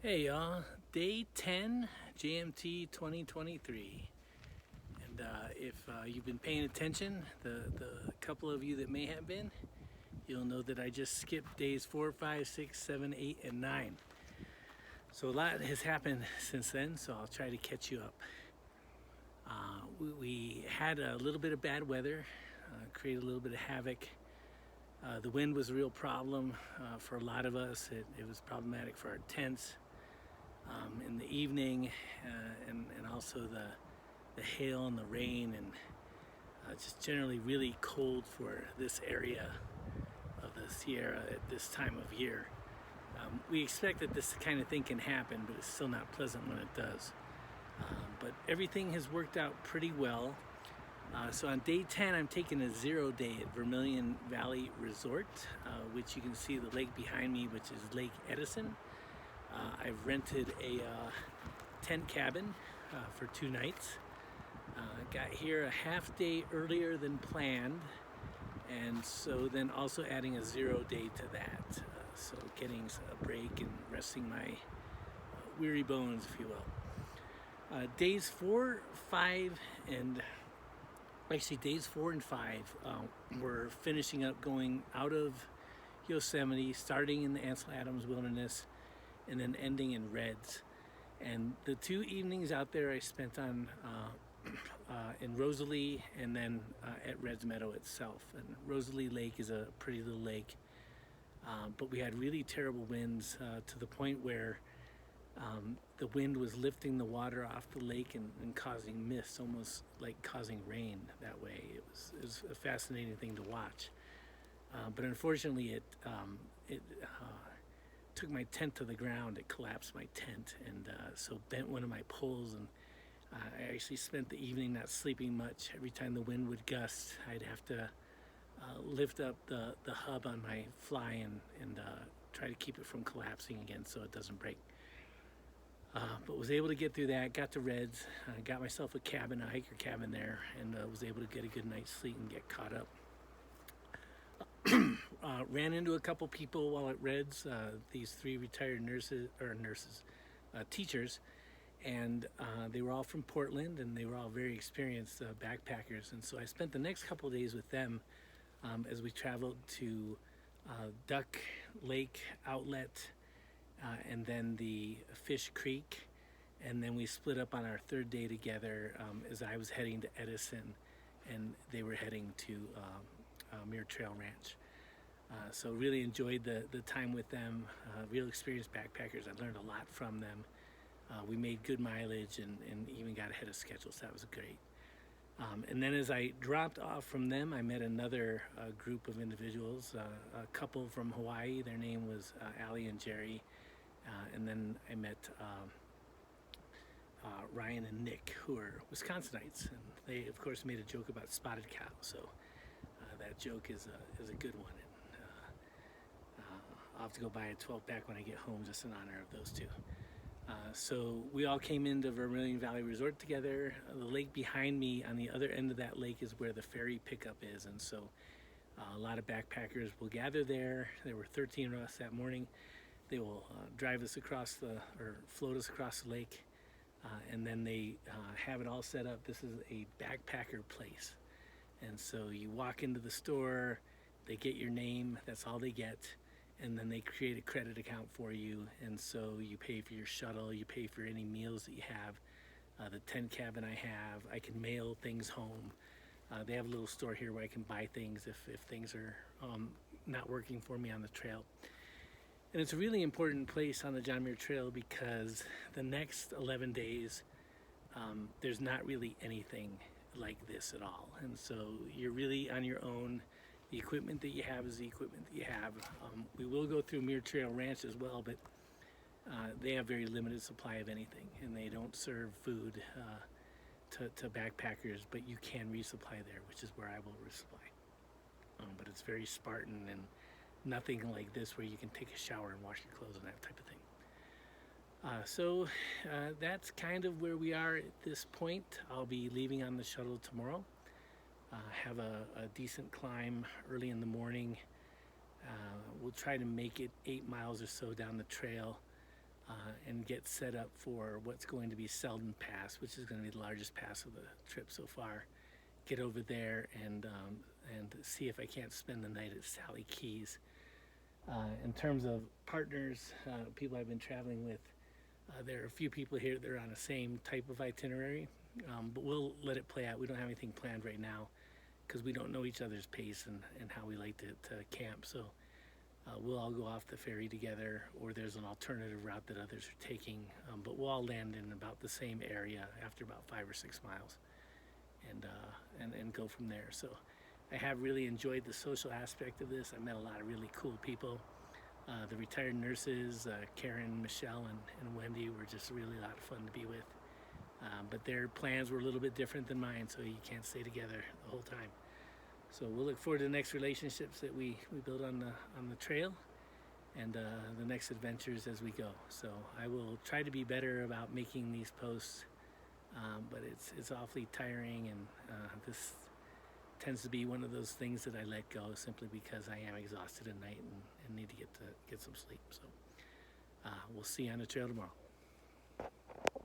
Hey y'all, day 10, JMT2023. And if you've been paying attention, the couple of you that may have been, you'll know that I just skipped days 4, 5, 6, 7, 8, and 9. So a lot has happened since then, so I'll try to catch you up. We had a little bit of bad weather, created a little bit of havoc. The wind was a real problem for a lot of us. It was problematic for our tents. In the evening, and also the hail and the rain, and just generally really cold for this area of the Sierra at this time of year. We expect that this kind of thing can happen, but it's still not pleasant when it does. But everything has worked out pretty well. So on day 10, I'm taking a 0 day at Vermilion Valley Resort, which you can see the lake behind me, which is Lake Edison. I've rented a tent cabin for 2 nights. Got here a half day earlier than planned, and so then also adding a 0 day to that. So getting a break and resting my weary bones, if you will. Days 4, 5, and actually days 4 and 5, we're finishing up going out of Yosemite, starting in the Ansel Adams Wilderness, and then ending in Reds. And the 2 evenings out there I spent on in Rosalie and then at Reds Meadow itself. And Rosalie Lake is a pretty little lake, but we had really terrible winds to the point where the wind was lifting the water off the lake and causing mist, almost like causing rain that way. It was a fascinating thing to watch. But unfortunately it took my tent to the ground. It collapsed my tent, and so bent one of my poles, and I actually spent the evening not sleeping much. Every time the wind would gust, I'd have to lift up the hub on my fly and try to keep it from collapsing again so it doesn't break. But was able to get through that, got to Reds, got myself a cabin, a hiker cabin there, and was able to get a good night's sleep and get caught up. Ran into a couple people while at Reds, these 3 retired teachers, and they were all from Portland, and they were all very experienced backpackers. And so I spent the next couple of days with them as we traveled to Duck Lake Outlet, and then the Fish Creek, and then we split up on our 3rd day together as I was heading to Edison, and they were heading to Muir Trail Ranch. So really enjoyed the time with them. Real experienced backpackers. I learned a lot from them. We made good mileage and even got ahead of schedule, so that was great. And then as I dropped off from them, I met another group of individuals, a couple from Hawaii. Their name was Allie and Jerry. And then I met Ryan and Nick, who are Wisconsinites. And they, of course, made a joke about spotted cow. So that joke is a good one. I'll have to go buy a 12-pack when I get home just in honor of those 2. So we all came into Vermilion Valley Resort together. The lake behind me, on the other end of that lake, is where the ferry pickup is. And so a lot of backpackers will gather there. There were 13 of us that morning. They will drive us across or float us across the lake. And then they have it all set up. This is a backpacker place. And so you walk into the store, they get your name, that's all they get. And then they create a credit account for you, and so you pay for your shuttle, you pay for any meals that you have. The tent cabin I can mail things home. They have a little store here where I can buy things if things are not working for me on the trail. And it's a really important place on the John Muir Trail because the next 11 days, there's not really anything like this at all. And so you're really on your own. The equipment that you have is the equipment that you have. We will go through Muir Trail Ranch as well, but they have very limited supply of anything, and they don't serve food to backpackers, but you can resupply there, which is where I will resupply. But it's very Spartan and nothing like this where you can take a shower and wash your clothes and that type of thing. So that's kind of where we are at this point. I'll be leaving on the shuttle tomorrow. Have a decent climb early in the morning. We'll try to make it 8 miles or so down the trail. and get set up for what's going to be Selden Pass, which is going to be the largest pass of the trip so far. Get over there and see if I can't spend the night at Sally Keys. In terms of partners, people I've been traveling with, there are a few people here that are on the same type of itinerary, but we'll let it play out. We don't have anything planned right now because we don't know each other's pace and how we like to camp. So we'll all go off the ferry together, or there's an alternative route that others are taking, but we'll all land in about the same area after about 5 or 6 miles and go from there. So I have really enjoyed the social aspect of this. I met a lot of really cool people. The retired nurses, Karen, Michelle, and Wendy were just really a lot of fun to be with. But their plans were a little bit different than mine, so you can't stay together the whole time. So we'll look forward to the next relationships that we build on the trail, and the next adventures as we go. So I will try to be better about making these posts, but it's awfully tiring, and this tends to be one of those things that I let go simply because I am exhausted at night and need to get some sleep. So we'll see you on the trail tomorrow.